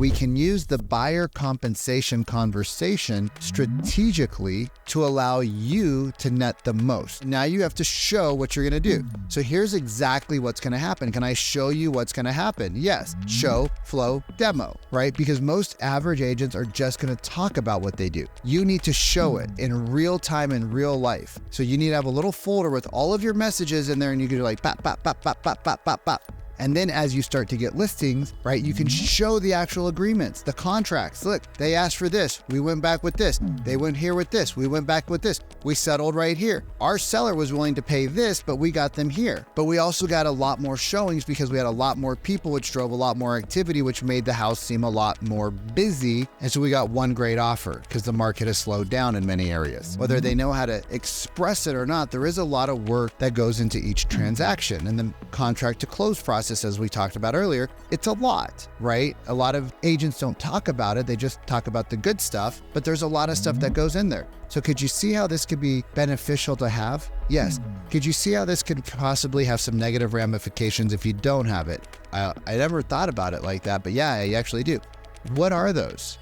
We can use the buyer compensation conversation strategically to allow you to net the most. Now you have to show what you're gonna do. So here's exactly what's gonna happen. Can I show you what's gonna happen? Yes, show, flow, demo, right? Because most average agents are just gonna talk about what they do. You need to show it in real time, in real life. So you need to have a little folder with all of your messages in there, and you can do like pop, pop, pop, pop, pop, pop, pop, pop. And then as you start to get listings, right, you can show the actual agreements, the contracts. Look, they asked for this. We went back with this. They went here with this. We went back with this. We settled right here. Our seller was willing to pay this, but we got them here. But we also got a lot more showings because we had a lot more people, which drove a lot more activity, which made the house seem a lot more busy. And so we got one great offer because the market has slowed down in many areas. Whether they know how to express it or not, there is a lot of work that goes into each transaction. And the contract to close process, as we talked about earlier, it's a lot, right? A lot of agents don't talk about it. They just talk about the good stuff, but there's a lot of stuff that goes in there. So could you see how this could be beneficial to have? Yes. Could you see how this could possibly have some negative ramifications if you don't have it? I never thought about it like that, but yeah, I actually do. What are those?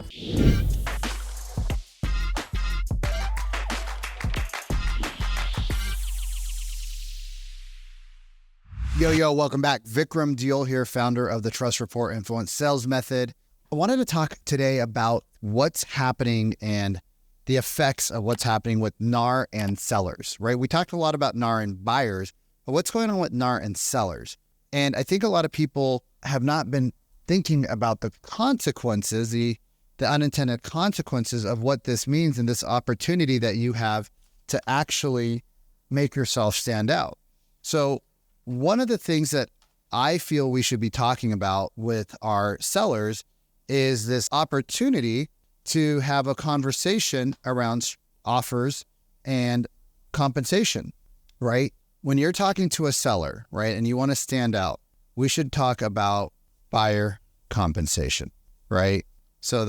Yo, welcome back. Vikram Deol here, founder of the Trust Report Influence Sales Method. I wanted to talk today about what's happening and the effects of what's happening with NAR and sellers, right? We talked a lot about NAR and buyers, but what's going on with NAR and sellers? And I think a lot of people have not been thinking about the consequences, the unintended consequences of what this means and this opportunity that you have to actually make yourself stand out. So one of the things that I feel we should be talking about with our sellers is this opportunity to have a conversation around offers and compensation, right? When you're talking to a seller, right, and you want to stand out, we should talk about buyer compensation, right? So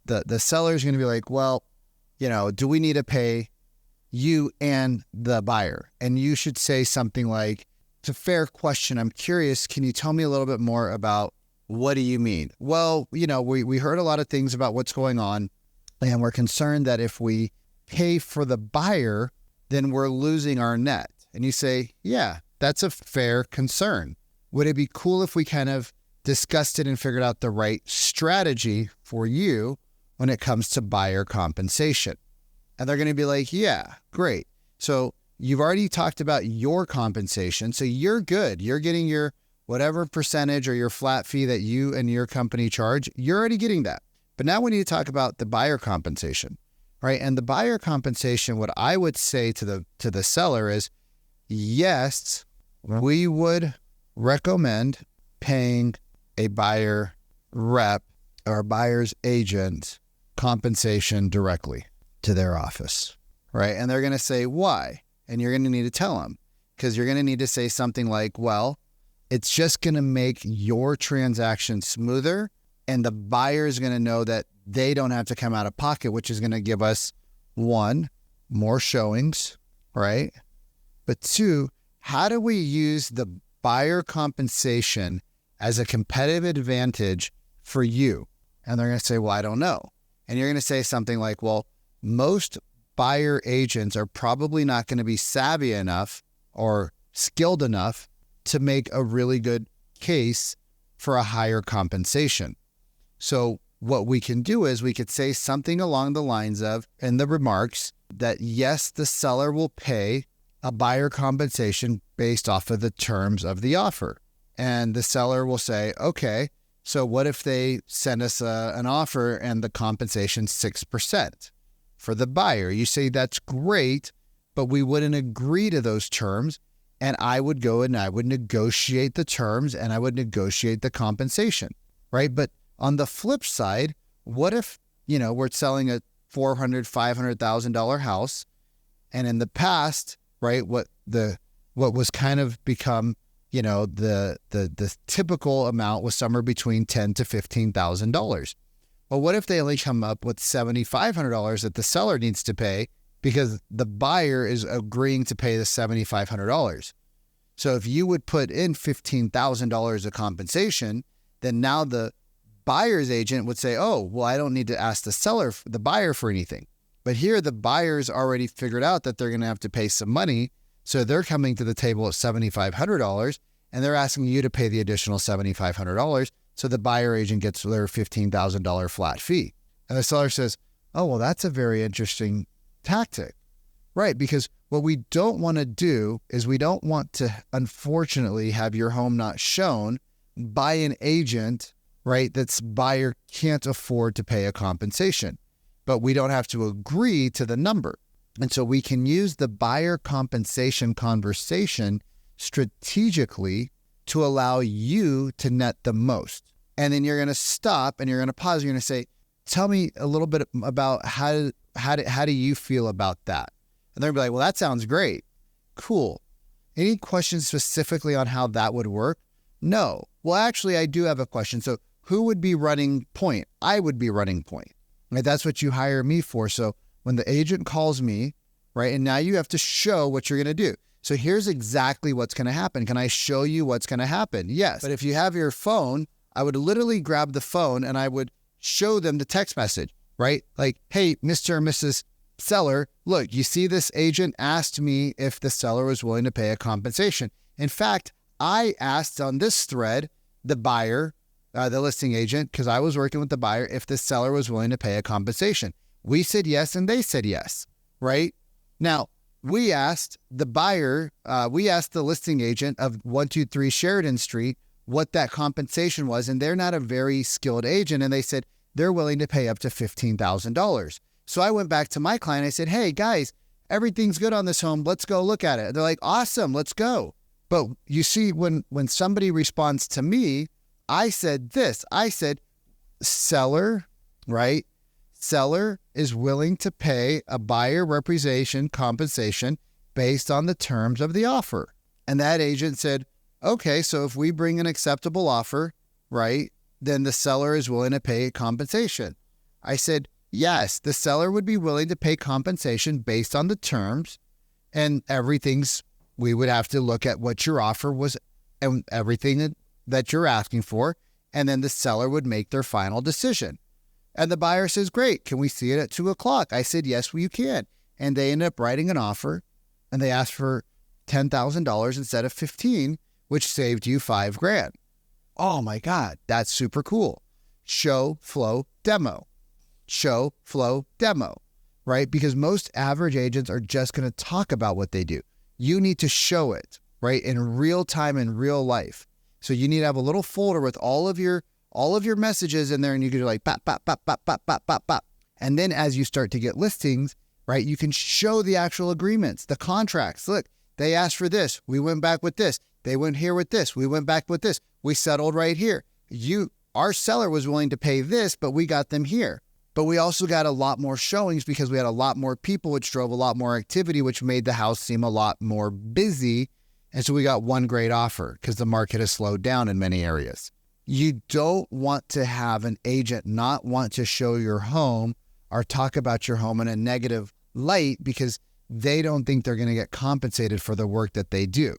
the seller is going to be like, well, do we need to pay you and the buyer? And you should say something like, it's a fair question. I'm curious. Can you tell me a little bit more about what do you mean? Well, we heard a lot of things about what's going on, and we're concerned that if we pay for the buyer, then we're losing our net. And you say, yeah, that's a fair concern. Would it be cool if we kind of discussed it and figured out the right strategy for you when it comes to buyer compensation? And they're going to be like, yeah, great. So you've already talked about your compensation, so you're good. You're getting your whatever percentage or your flat fee that you and your company charge. You're already getting that. But now we need to talk about the buyer compensation, right? And the buyer compensation, what I would say to the seller is, yes, we would recommend paying a buyer rep or a buyer's agent compensation directly to their office, right? And they're going to say, why? And you're going to need to tell them, because you're going to need to say something like, well, it's just going to make your transaction smoother, and the buyer is going to know that they don't have to come out of pocket, which is going to give us, one, more showings, right? But two, how do we use the buyer compensation as a competitive advantage for you? And they're going to say, well, I don't know. And you're going to say something like, well, most buyer agents are probably not going to be savvy enough or skilled enough to make a really good case for a higher compensation. So what we can do is we could say something along the lines of, in the remarks, that yes, the seller will pay a buyer compensation based off of the terms of the offer. And the seller will say, okay, so what if they send us an offer and the compensation's 6%? For the buyer, you say, that's great, but we wouldn't agree to those terms. And I would go and I would negotiate the terms and I would negotiate the compensation, right? But on the flip side, what if, we're selling a $400,000, $500,000 house, and in the past, right, what was kind of become, the typical amount was somewhere between $10,000 to $15,000. Well, what if they only come up with $7,500 that the seller needs to pay because the buyer is agreeing to pay the $7,500? So if you would put in $15,000 of compensation, then now the buyer's agent would say, oh, well, I don't need to ask the buyer for anything. But here the buyer's already figured out that they're going to have to pay some money. So they're coming to the table at $7,500 and they're asking you to pay the additional $7,500. So the buyer agent gets their $15,000 flat fee. And the seller says, oh, well, that's a very interesting tactic. Right, because what we don't want to do is we don't want to, unfortunately, have your home not shown by an agent, right, that's buyer can't afford to pay a compensation. But we don't have to agree to the number. And so we can use the buyer compensation conversation strategically to allow you to net the most. And then you're going to stop and you're going to pause. You're going to say, tell me a little bit about how do you feel about that? And they're going to be like, well, that sounds great. Cool. Any questions specifically on how that would work? No. Well, actually, I do have a question. So who would be running point? I would be running point. Right? That's what you hire me for. So when the agent calls me, right, and now you have to show what you're going to do. So here's exactly what's going to happen. Can I show you what's going to happen? Yes. But if you have your phone, I would literally grab the phone and I would show them the text message, right? Like, hey, Mr. or Mrs. Seller, look, you see this agent asked me if the seller was willing to pay a compensation. In fact, I asked on this thread, the buyer, the listing agent, because I was working with the buyer, if the seller was willing to pay a compensation. We said yes, and they said yes, right? Now, we asked the buyer, we asked the listing agent of 123 Sheridan Street what that compensation was, and they're not a very skilled agent, and they said they're willing to pay up to $15,000. So I went back to my client. I said, hey, guys, everything's good on this home. Let's go look at it. They're like, awesome, let's go. But you see, when somebody responds to me, I said this. I said, seller, right? Seller is willing to pay a buyer representation compensation based on the terms of the offer. And that agent said, okay, so if we bring an acceptable offer, right, then the seller is willing to pay compensation. I said, yes, the seller would be willing to pay compensation based on the terms and we would have to look at what your offer was and everything that you're asking for. And then the seller would make their final decision. And the buyer says, great, can we see it at 2:00? I said, yes, well, you can. And they ended up writing an offer and they asked for $10,000 instead of 15, which saved you $5,000. Oh my God, that's super cool. Show, flow, demo. Show, flow, demo, right? Because most average agents are just going to talk about what they do. You need to show it, right? In real time, in real life. So you need to have a little folder with all of your messages in there, and you can do like pop, pop, pop, pop, pop, pop, pop, pop. And then as you start to get listings, right, you can show the actual agreements, the contracts. Look, they asked for this. We went back with this. They went here with this. We went back with this. We settled right here. Our seller was willing to pay this, but we got them here. But we also got a lot more showings because we had a lot more people, which drove a lot more activity, which made the house seem a lot more busy. And so we got one great offer because the market has slowed down in many areas. You don't want to have an agent not want to show your home or talk about your home in a negative light because they don't think they're going to get compensated for the work that they do.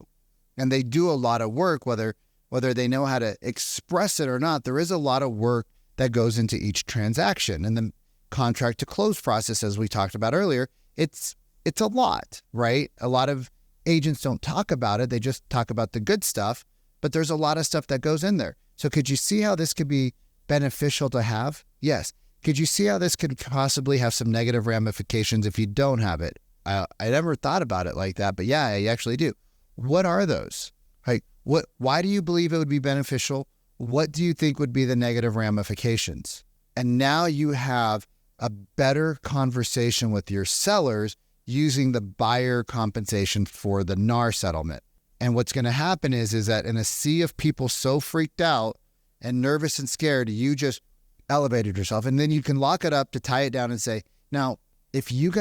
And they do a lot of work, whether they know how to express it or not. There is a lot of work that goes into each transaction. And the contract to close process, as we talked about earlier, it's a lot, right? A lot of agents don't talk about it. They just talk about the good stuff, but there's a lot of stuff that goes in there. So could you see how this could be beneficial to have? Yes. Could you see how this could possibly have some negative ramifications if you don't have it? I never thought about it like that, but yeah, I actually do. What are those? Like, why do you believe it would be beneficial? What do you think would be the negative ramifications? And now you have a better conversation with your sellers using the buyer compensation for the NAR settlement. And what's going to happen is that in a sea of people so freaked out and nervous and scared, you just elevated yourself. And then you can lock it up to tie it down and say, now, if you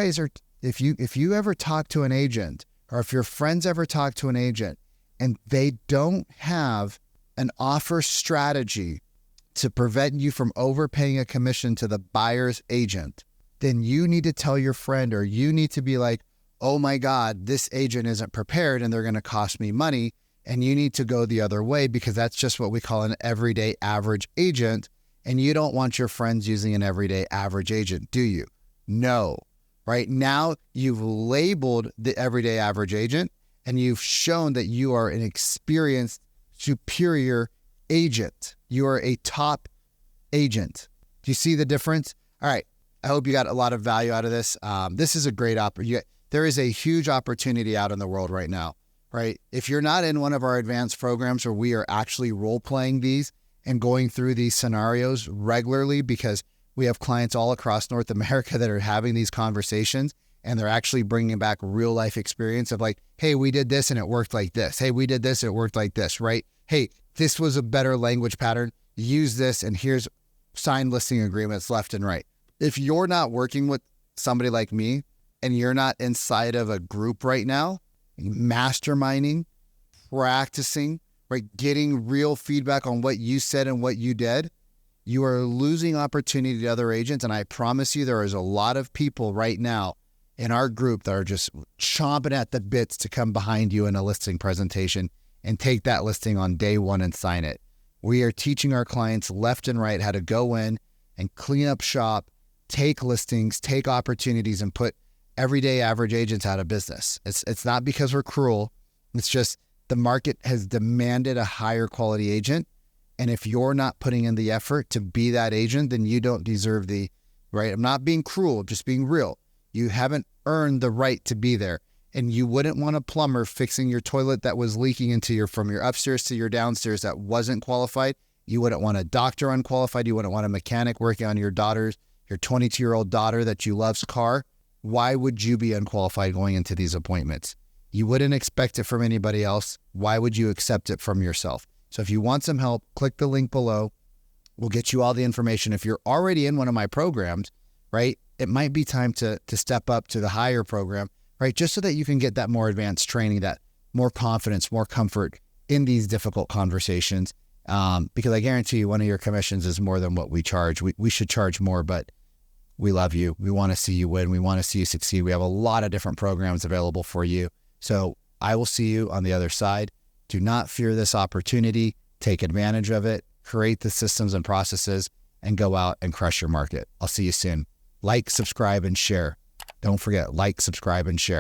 ever talk to an agent, or if your friends ever talk to an agent and they don't have an offer strategy to prevent you from overpaying a commission to the buyer's agent, then you need to tell your friend, or you need to be like, oh my God, this agent isn't prepared and they're going to cost me money. And you need to go the other way because that's just what we call an everyday average agent. And you don't want your friends using an everyday average agent, do you? No. Right now, you've labeled the everyday average agent and you've shown that you are an experienced, superior agent. You are a top agent. Do you see the difference? All right. I hope you got a lot of value out of this. This is a great opportunity. There is a huge opportunity out in the world right now, right? If you're not in one of our advanced programs where we are actually role-playing these and going through these scenarios regularly, because we have clients all across North America that are having these conversations and they're actually bringing back real life experience of like, hey, we did this and it worked like this. Hey, we did this and it worked like this, right? Hey, this was a better language pattern. Use this and here's signed listing agreements left and right. If you're not working with somebody like me and you're not inside of a group right now, masterminding, practicing, right, getting real feedback on what you said and what you did, you are losing opportunity to other agents. And I promise you, there is a lot of people right now in our group that are just chomping at the bits to come behind you in a listing presentation and take that listing on day one and sign it. We are teaching our clients left and right how to go in and clean up shop, take listings, take opportunities, and put everyday average agents out of business. It's not because we're cruel. It's just the market has demanded a higher quality agent. And if you're not putting in the effort to be that agent, then you don't deserve right? I'm not being cruel, just being real. You haven't earned the right to be there. And you wouldn't want a plumber fixing your toilet that was leaking from your upstairs to your downstairs that wasn't qualified. You wouldn't want a doctor unqualified. You wouldn't want a mechanic working on your 22-year-old daughter that you love's car. Why would you be unqualified going into these appointments? You wouldn't expect it from anybody else. Why would you accept it from yourself? So if you want some help, click the link below. We'll get you all the information. If you're already in one of my programs, right, it might be time to step up to the higher program, right, just so that you can get that more advanced training, that more confidence, more comfort in these difficult conversations. Because I guarantee you one of your commissions is more than what we charge. We should charge more, but we love you. We want to see you win. We want to see you succeed. We have a lot of different programs available for you. So I will see you on the other side. Do not fear this opportunity. Take advantage of it. Create the systems and processes and go out and crush your market. I'll see you soon. Like, subscribe, and share. Don't forget, like, subscribe, and share.